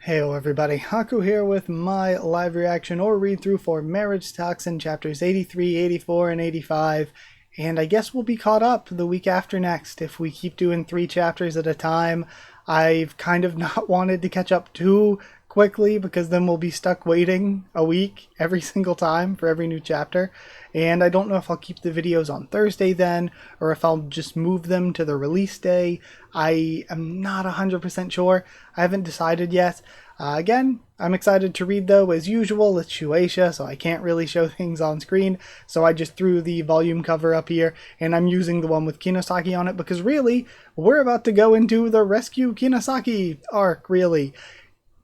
Heyo everybody, Haku here with my live reaction or read through for MARRIAGETOXIN chapters 83, 84, and 85, and I guess we'll be caught up the week after next if we keep doing 3 chapters at a time. I've kind of not wanted to catch up too quickly because then we'll be stuck waiting a week every single time for every new chapter, and I don't know if I'll keep the videos on Thursday then or if I'll just move them to the release day. I am not 100% sure. I haven't decided yet. Again, I'm excited to read though. As usual, it's Shueisha, so I can't really show things on screen, so I just threw the volume cover up here, and I'm using the one with Kinosaki on it because really, we're about to go into the Rescue Kinosaki arc, really.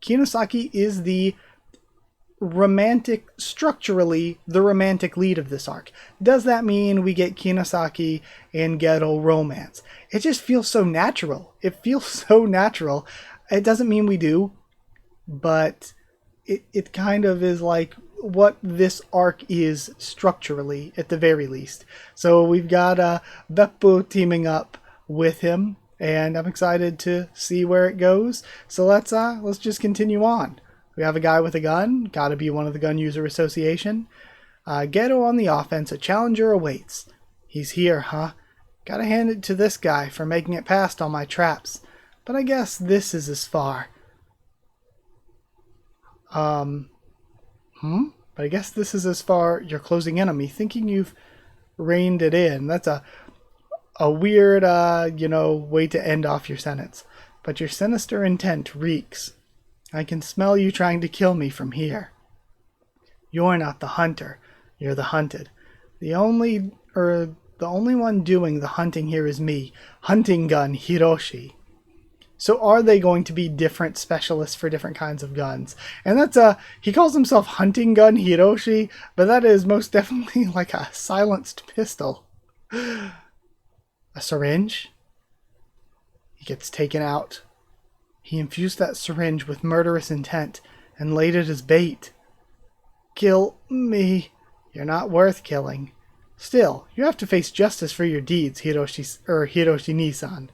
Kinosaki is structurally the romantic lead of this arc. Does that mean we get Kinosaki and Geto romance? It just feels so natural. It feels so natural. It doesn't mean we do, but it kind of is like what this arc is structurally, at the very least. So we've got Beppu teaming up with him, and I'm excited to see where it goes. So let's just continue on. We have a guy with a gun, gotta be one of the Gun User Association. Geto on the offense, a challenger awaits. He's here, huh? Gotta hand it to this guy for making it past all my traps. But I guess this is as far. But I guess this is as far you're closing in on me, thinking you've reined it in. That's a weird, way to end off your sentence. But your sinister intent reeks. I can smell you trying to kill me from here. You're not the hunter. You're the hunted. The only one doing the hunting here is me, Hunting Gun Hiroshi. So are they going to be different specialists for different kinds of guns? And that's he calls himself Hunting Gun Hiroshi, but that is most definitely like a silenced pistol. A syringe? He gets taken out. He infused that syringe with murderous intent and laid it as bait. Kill me. You're not worth killing. Still, you have to face justice for your deeds, Hiroshi-Nissan.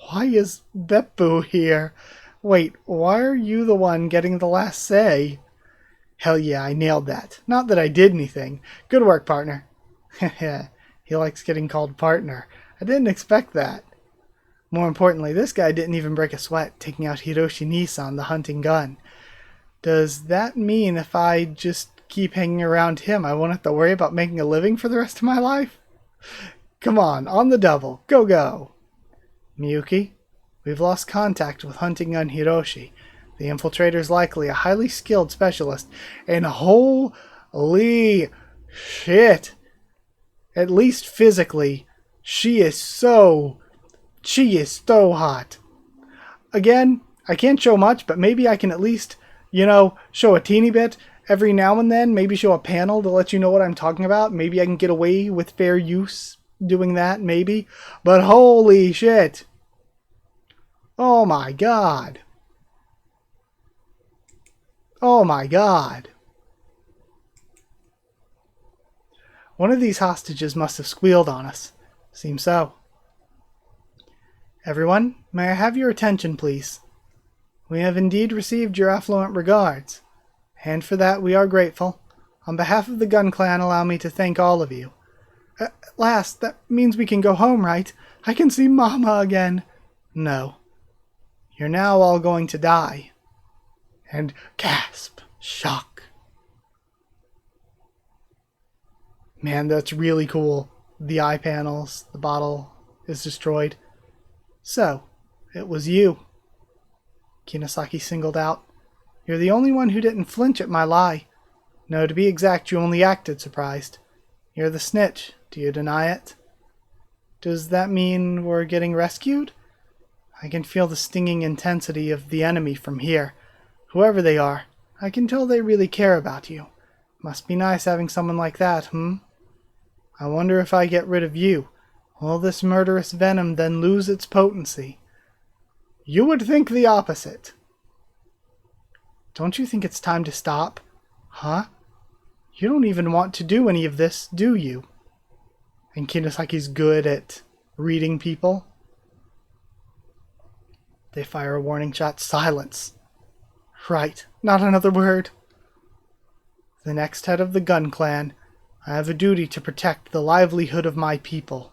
Why is Beppu here? Wait, why are you the one getting the last say? Hell yeah, I nailed that. Not that I did anything. Good work, partner. He likes getting called partner. I didn't expect that. More importantly, this guy didn't even break a sweat taking out Hiroshi-Nissan, the hunting gun. Does that mean if I just keep hanging around him, I won't have to worry about making a living for the rest of my life? Come on the double. Go, go. Miyuki, we've lost contact with Hunting Gun Hiroshi. The infiltrator's likely a highly skilled specialist, and holy shit, at least physically, she is so hot. Again, I can't show much, but maybe I can at least, show a teeny bit every now and then. Maybe show a panel to let you know what I'm talking about. Maybe I can get away with fair use doing that, maybe. But holy shit. Oh my god. Oh my god. One of these hostages must have squealed on us. Seems so. Everyone, may I have your attention, please? We have indeed received your affluent regards, and for that we are grateful. On behalf of the Gun Clan, allow me to thank all of you. At last, that means we can go home, right? I can see Mama again. No. You're now all going to die. And gasp, shock. Man, that's really cool. The eye panels, the bottle is destroyed. So, it was you. Kinosaki singled out. You're the only one who didn't flinch at my lie. No, to be exact, you only acted surprised. You're the snitch. Do you deny it? Does that mean we're getting rescued? I can feel the stinging intensity of the enemy from here. Whoever they are, I can tell they really care about you. Must be nice having someone like that, I wonder if I get rid of you. Will this murderous venom then lose its potency? You would think the opposite. Don't you think it's time to stop? Huh? You don't even want to do any of this, do you? And Kinosaki's good at reading people. They fire a warning shot. Silence. Right, not another word. The next head of the Gun Clan, I have a duty to protect the livelihood of my people.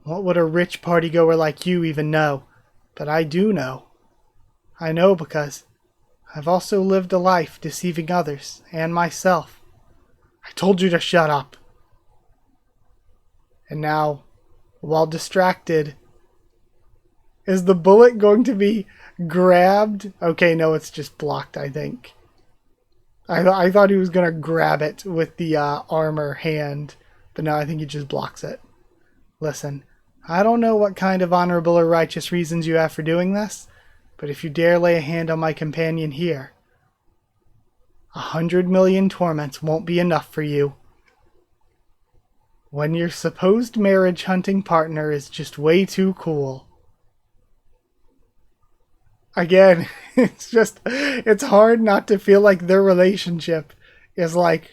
What would a rich partygoer like you even know? But I do know. I know because I've also lived a life deceiving others and myself. I told you to shut up. And now, while distracted, is the bullet going to be grabbed? Okay, no, it's just blocked, I think. I thought he was going to grab it with the armor hand, but no, I think he just blocks it. Listen, I don't know what kind of honorable or righteous reasons you have for doing this, but if you dare lay a hand on my companion here, 100 million torments won't be enough for you. When your supposed marriage hunting partner is just way too cool. Again, it's hard not to feel like their relationship is like,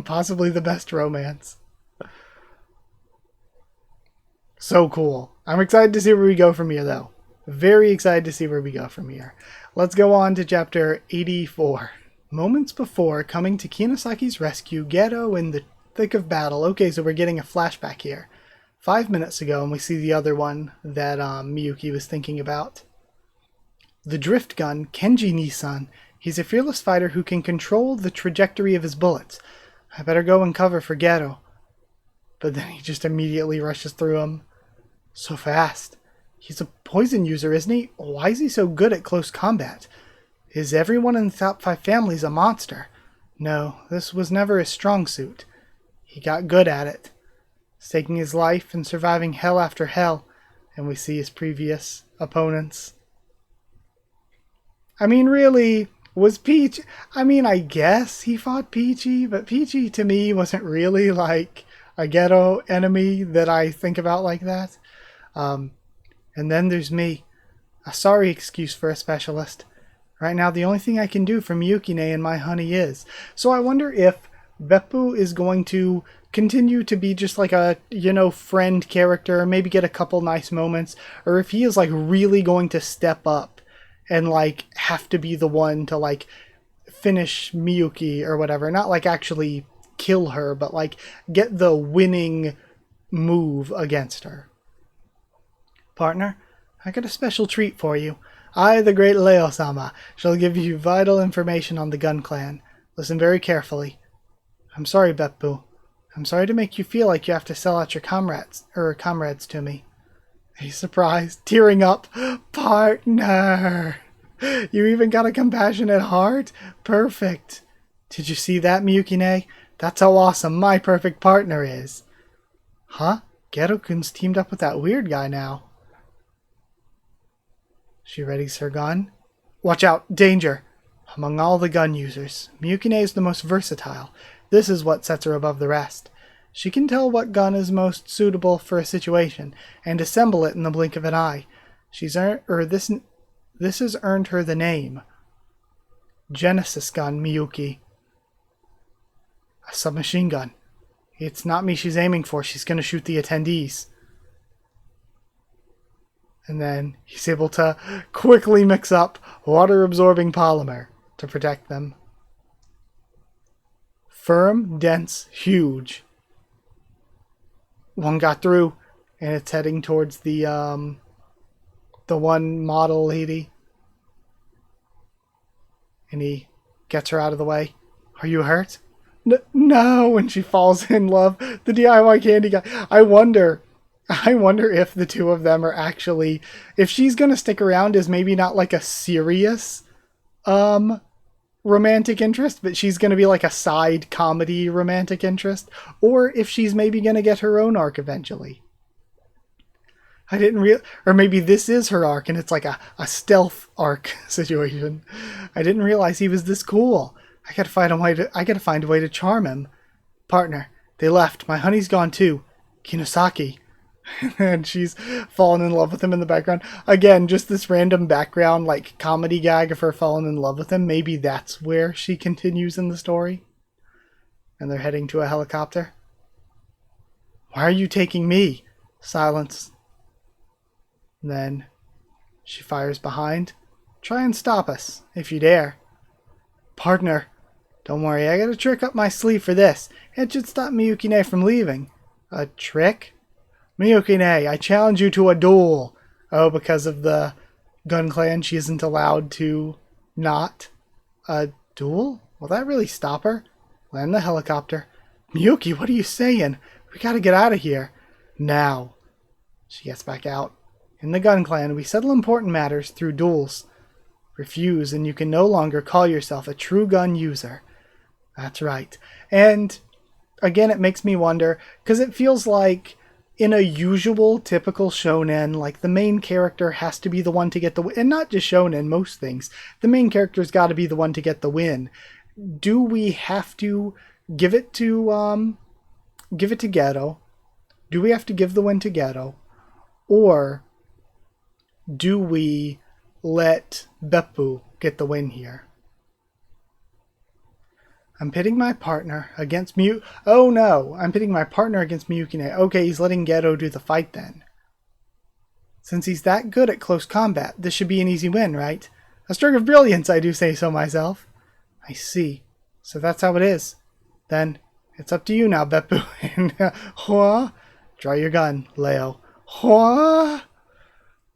possibly the best romance. So cool. I'm excited to see where we go from here, though. Very excited to see where we go from here. Let's go on to chapter 84. Moments before coming to Kinosaki's rescue, Geto in the thick of battle. Okay, so we're getting a flashback here. 5 minutes ago, and we see the other one that Miyuki was thinking about. The drift gun, Kenji Nisan. He's a fearless fighter who can control the trajectory of his bullets. I better go and cover for Geto. But then he just immediately rushes through him. So fast. He's a poison user, isn't he? Why is he so good at close combat? Is everyone in the top 5 families a monster? No, this was never his strong suit. He got good at it, staking his life and surviving hell after hell, and we see his previous opponents. I mean, really, was Peach... I mean, I guess he fought Peachy, but Peachy to me wasn't really like a Geto enemy that I think about like that. And then there's me, a sorry excuse for a specialist. Right now, the only thing I can do for Miyukine and my honey is. So I wonder if Beppu is going to continue to be just like a, friend character, maybe get a couple nice moments, or if he is like really going to step up and like have to be the one to like finish Miyuki or whatever. Not like actually kill her, but like get the winning move against her. Partner, I got a special treat for you. I, the great Leo-sama, shall give you vital information on the Gun Clan. Listen very carefully. I'm sorry, Beppu. I'm sorry to make you feel like you have to sell out your comrades to me. He's surprised, tearing up. Partner! You even got a compassionate heart? Perfect. Did you see that, Miyukine? That's how awesome my perfect partner is. Huh? Geto-kun's teamed up with that weird guy now. She readies her gun. Watch out! Danger! Among all the gun users, Miyukine is the most versatile. This is what sets her above the rest. She can tell what gun is most suitable for a situation, and assemble it in the blink of an eye. This has earned her the name Genesis Gun Miyuki. A submachine gun. It's not me she's aiming for. She's going to shoot the attendees. And then he's able to quickly mix up water-absorbing polymer to protect them. Firm, dense, huge. One got through, and it's heading towards the one model lady. And he gets her out of the way. Are you hurt? No, when she falls in love. The DIY candy guy. I wonder if the two of them are actually... If she's going to stick around as maybe not like a serious romantic interest, but she's going to be like a side comedy romantic interest. Or if she's maybe going to get her own arc eventually. I didn't or maybe this is her arc and it's like a stealth arc situation. I didn't realize he was this cool. I gotta find a way to charm him. Partner, they left. My honey's gone too. Kinosaki. And she's fallen in love with him in the background. Again, just this random background like comedy gag of her falling in love with him. Maybe that's where she continues in the story. And they're heading to a helicopter. Why are you taking me? Silence. And then she fires behind. Try and stop us, if you dare. Partner, don't worry, I got a trick up my sleeve for this. It should stop Miyukine from leaving. A trick? Miyukine, I challenge you to a duel. Oh, because of the Gun Clan, she isn't allowed to not. A duel? Will that really stop her? Land the helicopter. Miyuki, what are you saying? We gotta get out of here. Now. She gets back out. In the Gun Clan, we settle important matters through duels. Refuse, and you can no longer call yourself a true gun user. That's right. And, again, it makes me wonder, because it feels like in a usual, typical shonen, like the main character has to be the one to get the win. And not just shonen, most things. The main character's got to be the one to get the win. Do we have to give it to Geto? Do we have to give the win to Geto? Or do we let Beppu get the win here? I'm pitting my partner against Oh no, I'm pitting my partner against Miyukine. Okay, he's letting Geto do the fight then. Since he's that good at close combat, this should be an easy win, right? A stroke of brilliance, I do say so myself. I see. So that's how it is. Then, it's up to you now, Beppu. And, Hua? Draw your gun, Leo. Hua?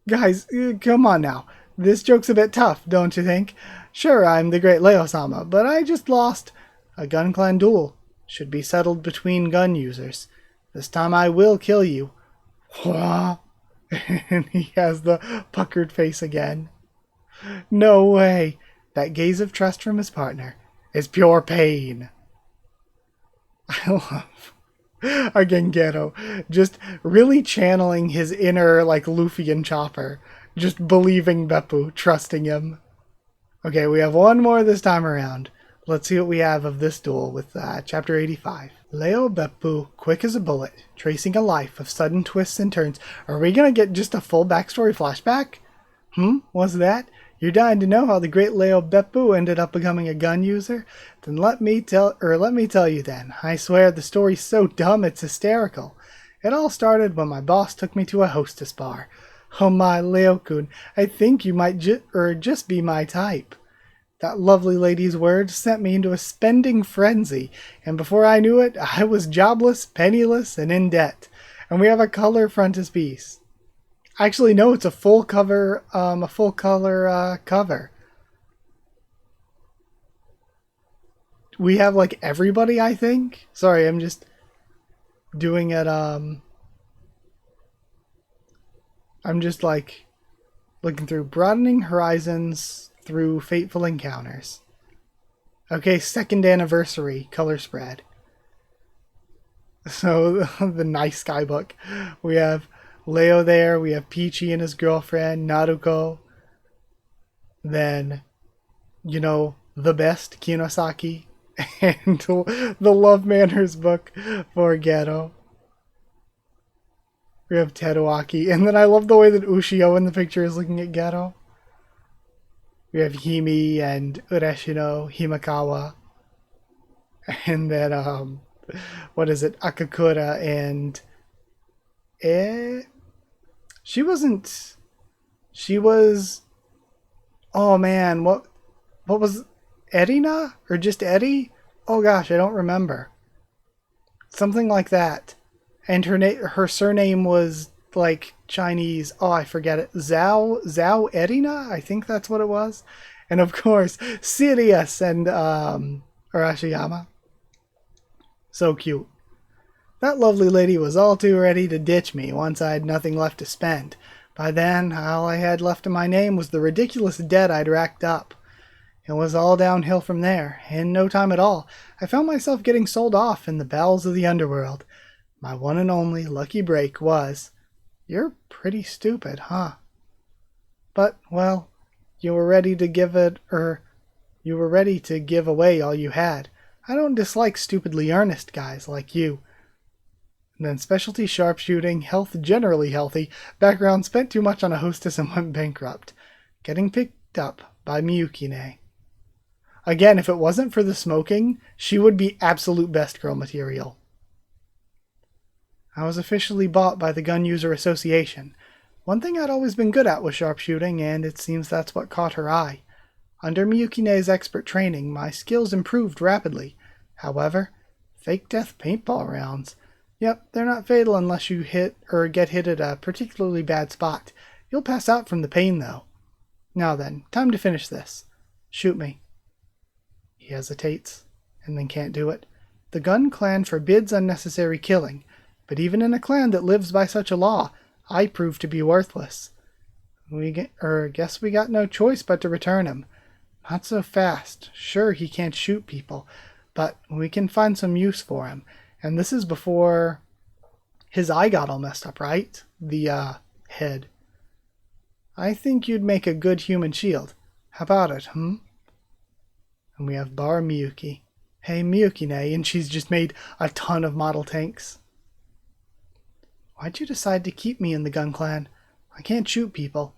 Guys, come on now. This joke's a bit tough, don't you think? Sure, I'm the great Leo-sama, but I just lost. A Gun Clan duel should be settled between gun users. This time I will kill you. Hua? And he has the puckered face again. No way. That gaze of trust from his partner is pure pain. I love again Geto just really channeling his inner like Luffy and Chopper, just believing Beppu, trusting him. Okay, we have one more this time around. Let's see what we have of this duel with chapter 85. Leo Beppu, quick as a bullet, tracing a life of sudden twists and turns. Are we gonna get just a full backstory flashback? What's that? You're dying to know how the great Leo Beppu ended up becoming a gun user? Then let me tell you then. I swear the story's so dumb it's hysterical. It all started when my boss took me to a hostess bar. Oh my, Leo-kun, I think you might just be my type. That lovely lady's words sent me into a spending frenzy, and before I knew it, I was jobless, penniless, and in debt. And we have a color frontispiece. Actually, no, it's a full color cover. We have like everybody, I think. Sorry, I'm just doing it. I'm just like looking through broadening horizons through fateful encounters. Okay, 2nd anniversary color spread. So the nice skybook. We have Leo there, we have Peachy and his girlfriend, Naruko. Then, you know, the best, Kinosaki. And the Love Manners book for Geto. We have Teruaki. And then I love the way that Ushio in the picture is looking at Geto. We have Himi and Ureshino, Himakawa. And then, what is it? Akakura and... She was... Oh man, what was... Erina? Or just Eddie? Oh gosh, I don't remember. Something like that. And her surname was like Chinese. Oh, I forget it. Zhao Erina? I think that's what it was. And of course, Sirius and Arashiyama. So cute. That lovely lady was all too ready to ditch me once I had nothing left to spend. By then, all I had left in my name was the ridiculous debt I'd racked up. It was all downhill from there. In no time at all, I found myself getting sold off in the bowels of the underworld. My one and only lucky break was, "You're pretty stupid, huh? But, well, you were ready to give away all you had. I don't dislike stupidly earnest guys like you." And then specialty sharpshooting, health generally healthy, background spent too much on a hostess and went bankrupt. Getting picked up by Miyukine. Again, if it wasn't for the smoking, she would be absolute best girl material. I was officially bought by the Gun User Association. One thing I'd always been good at was sharpshooting, and it seems that's what caught her eye. Under Miyukine's expert training, my skills improved rapidly. However, fake death paintball rounds. Yep, they're not fatal unless you hit or get hit at a particularly bad spot. You'll pass out from the pain, though. Now then, time to finish this. Shoot me. He hesitates, and then can't do it. The Gun Clan forbids unnecessary killing, but even in a clan that lives by such a law, I prove to be worthless. Guess we got no choice but to return him. Not so fast. Sure, he can't shoot people, but we can find some use for him. And this is before his eye got all messed up, right? The, head. I think you'd make a good human shield. How about it, And we have Bar Miyuki. Hey, Miyukine, and she's just made a ton of model tanks. Why'd you decide to keep me in the Gun Clan? I can't shoot people.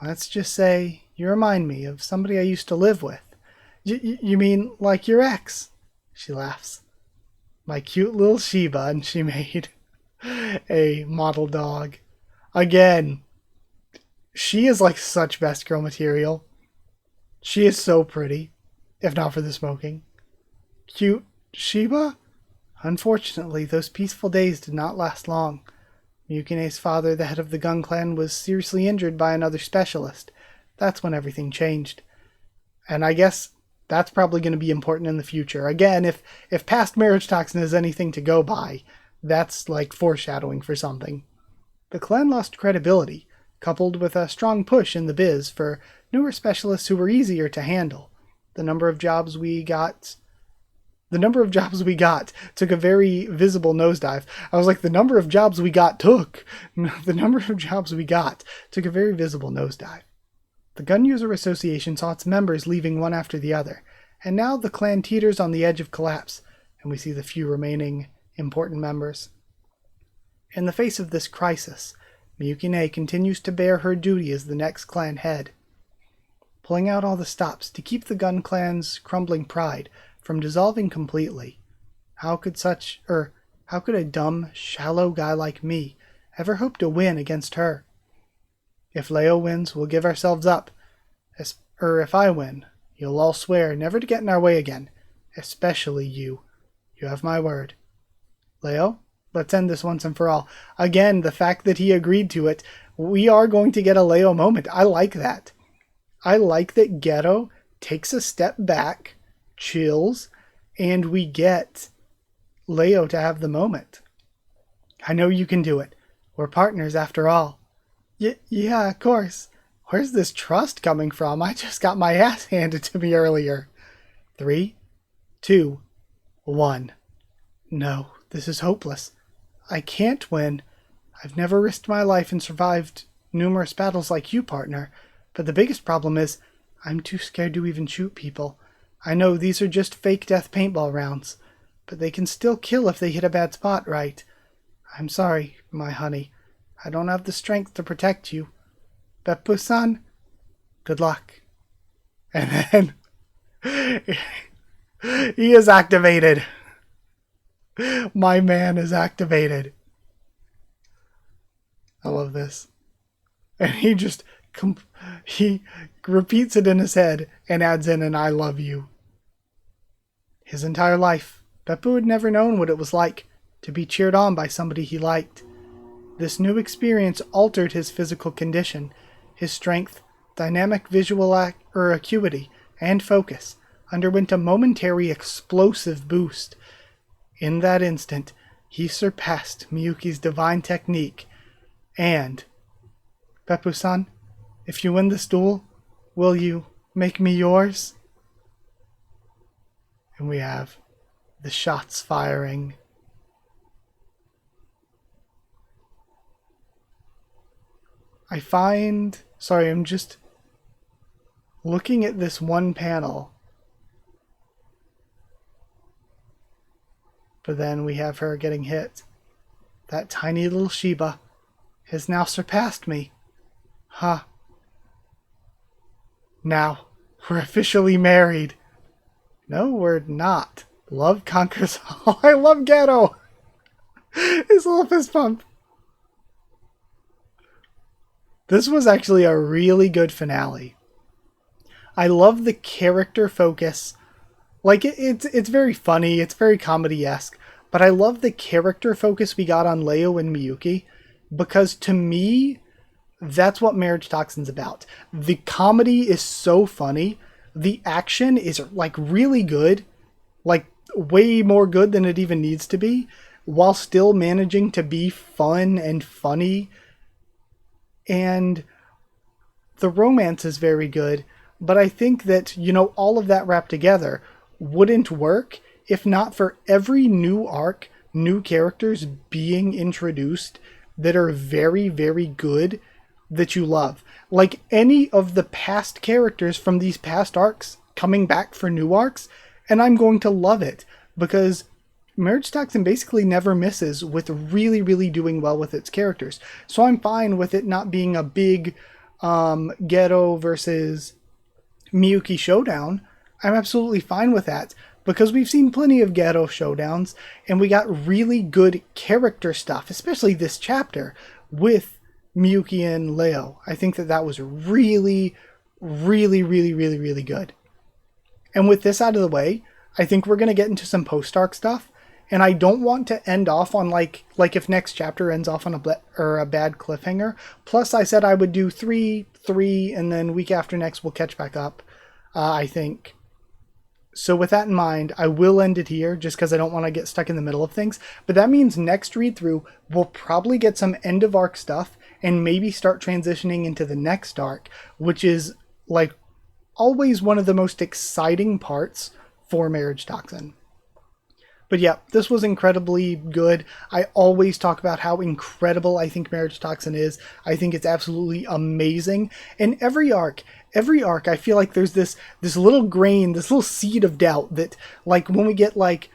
Let's just say you remind me of somebody I used to live with. You mean like your ex? She laughs. My cute little Shiba, and she made a model dog. Again, she is like such best girl material. She is so pretty, if not for the smoking. Cute Shiba? Unfortunately, those peaceful days did not last long. Miyukine's father, the head of the Gun Clan, was seriously injured by another specialist. That's when everything changed. And I guess that's probably going to be important in the future. Again, if past marriage toxin is anything to go by, that's like foreshadowing for something. The clan lost credibility, coupled with a strong push in the biz for newer specialists who were easier to handle. The number of jobs we got took a very visible nosedive. I was like, the number of jobs we got took a very visible nosedive. The Gun User Association saw its members leaving one after the other, and now the clan teeters on the edge of collapse, and we see the few remaining important members. In the face of this crisis, Miyukine continues to bear her duty as the next clan head, pulling out all the stops to keep the Gun Clan's crumbling pride from dissolving completely. How could a dumb, shallow guy like me ever hope to win against her? If Leo wins, we'll give ourselves up. If I win, you'll all swear never to get in our way again. Especially you. You have my word. Leo, let's end this once and for all. Again, the fact that he agreed to it, we are going to get a Leo moment. I like that. I like that Ghetto takes a step back, chills, and we get Leo to have the moment. I know you can do it. We're partners after all. Yeah, of course. Where's this trust coming from? I just got my ass handed to me earlier. 3, 2, 1. No, this is hopeless. I can't win. I've never risked my life and survived numerous battles like you, partner. But the biggest problem is, I'm too scared to even shoot people. I know these are just fake death paintball rounds, but they can still kill if they hit a bad spot, right? I'm sorry, my honey. I don't have the strength to protect you. Beppu-san, good luck. And then he is activated. My man is activated. I love this. And he just he repeats it in his head and adds in an I love you. His entire life, Beppu had never known what it was like to be cheered on by somebody he liked. This new experience altered his physical condition. His strength, dynamic visual acuity, and focus underwent a momentary explosive boost. In that instant, he surpassed Miyuki's divine technique. And, Beppu-san, if you win this duel, will you make me yours? And we have the shots firing. I'm just looking at this one panel. But then we have her getting hit. That tiny little Shiba has now surpassed me. Huh. Now, we're officially married. No, we're not. Love conquers all. I love Ghetto. His little fist pump. This was actually a really good finale. I love the character focus. Like, it's very funny, it's very comedy-esque, but I love the character focus we got on Leo and Miyuki, because to me, that's what Marriage Toxin's about. The comedy is so funny, the action is, like, really good, like, way more good than it even needs to be, while still managing to be fun and funny, and the romance is very good, but I think that, you know, all of that wrapped together wouldn't work if not for every new arc, new characters being introduced that are very, very good, that you love. Like any of the past characters from these past arcs coming back for new arcs, and I'm going to love it, because Marriage Toxin basically never misses with really, really doing well with its characters. So I'm fine with it not being a big Ghetto versus Miyuki showdown. I'm absolutely fine with that, because we've seen plenty of Ghetto showdowns, and we got really good character stuff, especially this chapter with Miyuki and Leo. I think that that was really, really, really, really, really good. And with this out of the way, I think we're going to get into some post-arc stuff, and I don't want to end off on like if next chapter ends off on a bad cliffhanger. Plus, I said I would do 3, and then week after next we'll catch back up, I think. So with that in mind, I will end it here just because I don't want to get stuck in the middle of things. But that means next read through, we'll probably get some end of arc stuff and maybe start transitioning into the next arc, which is like always one of the most exciting parts for Marriage Toxin. But yeah, this was incredibly good. I always talk about how incredible I think Marriage Toxin is. I think it's absolutely amazing. And every arc, I feel like there's this little grain, this little seed of doubt that, like, when we get, like,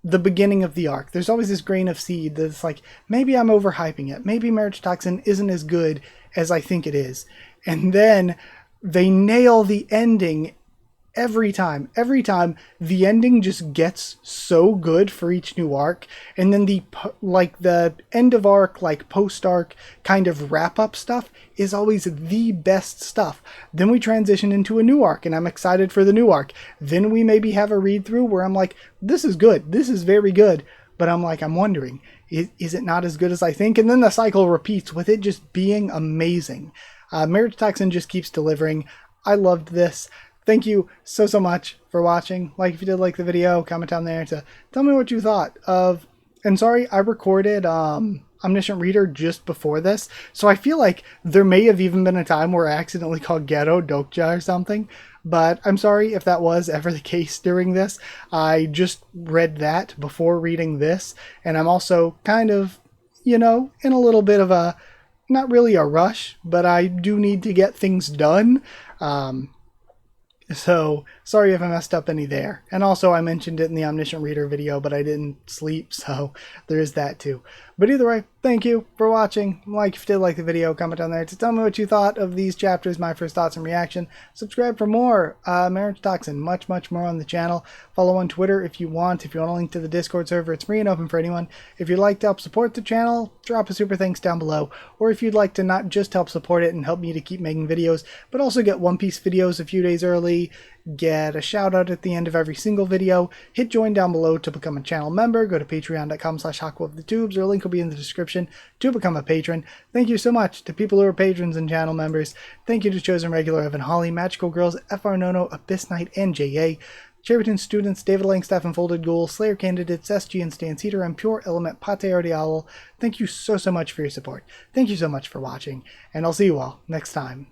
the beginning of the arc, there's always this grain of seed that's like, maybe I'm overhyping it. Maybe Marriage Toxin isn't as good as I think it is. And then they nail the ending every time. The ending just gets so good for each new arc, and then the end of arc, like post arc kind of wrap up stuff is always the best stuff. Then we transition into a new arc, and I'm excited for the new arc. Then we maybe have a read through where I'm like, this is good, this is very good, but I'm wondering, is it not as good as I think? And then the cycle repeats with it just being amazing. Marriage Toxin just keeps delivering. I loved this. Thank you so much for watching. Like if you did like the video, comment down there to tell me what you thought of. And sorry, I recorded Omniscient Reader just before this, so I feel like there may have even been a time where I accidentally called Ghetto Dokja or something. But I'm sorry if that was ever the case during this. I just read that before reading this, and I'm also kind of, you know, in a little bit of a, not really a rush, but I do need to get things done. So, sorry if I messed up any there. And also, I mentioned it in the Omniscient Reader video, but I didn't sleep, so there is that too. But either way, thank you for watching. Like if you did like the video, comment down there to tell me what you thought of these chapters, my first thoughts and reaction. Subscribe for more Marriage Toxin, much more on the channel. Follow on Twitter if you want. If you want a link to the Discord server, it's free and open for anyone. If you'd like to help support the channel, drop a super thanks down below. Or if you'd like to not just help support it and help me to keep making videos, but also get One Piece videos a few days early, get a shout out at the end of every single video, hit join down below to become a channel member. Go to patreon.com/HakuOfTheTubes, or a link will be in the description to become a patron. Thank you so much to people who are patrons and channel members. Thank you to Chosen Regular Evan Holly, Magical Girls, FR Nono, Abyss Knight, and JA. Cherryton students, David Langstaff and Folded Ghoul, Slayer candidates, SG and Stan Cedar, and Pure Element Pate Owl. Thank you so much for your support. Thank you so much for watching, and I'll see you all next time.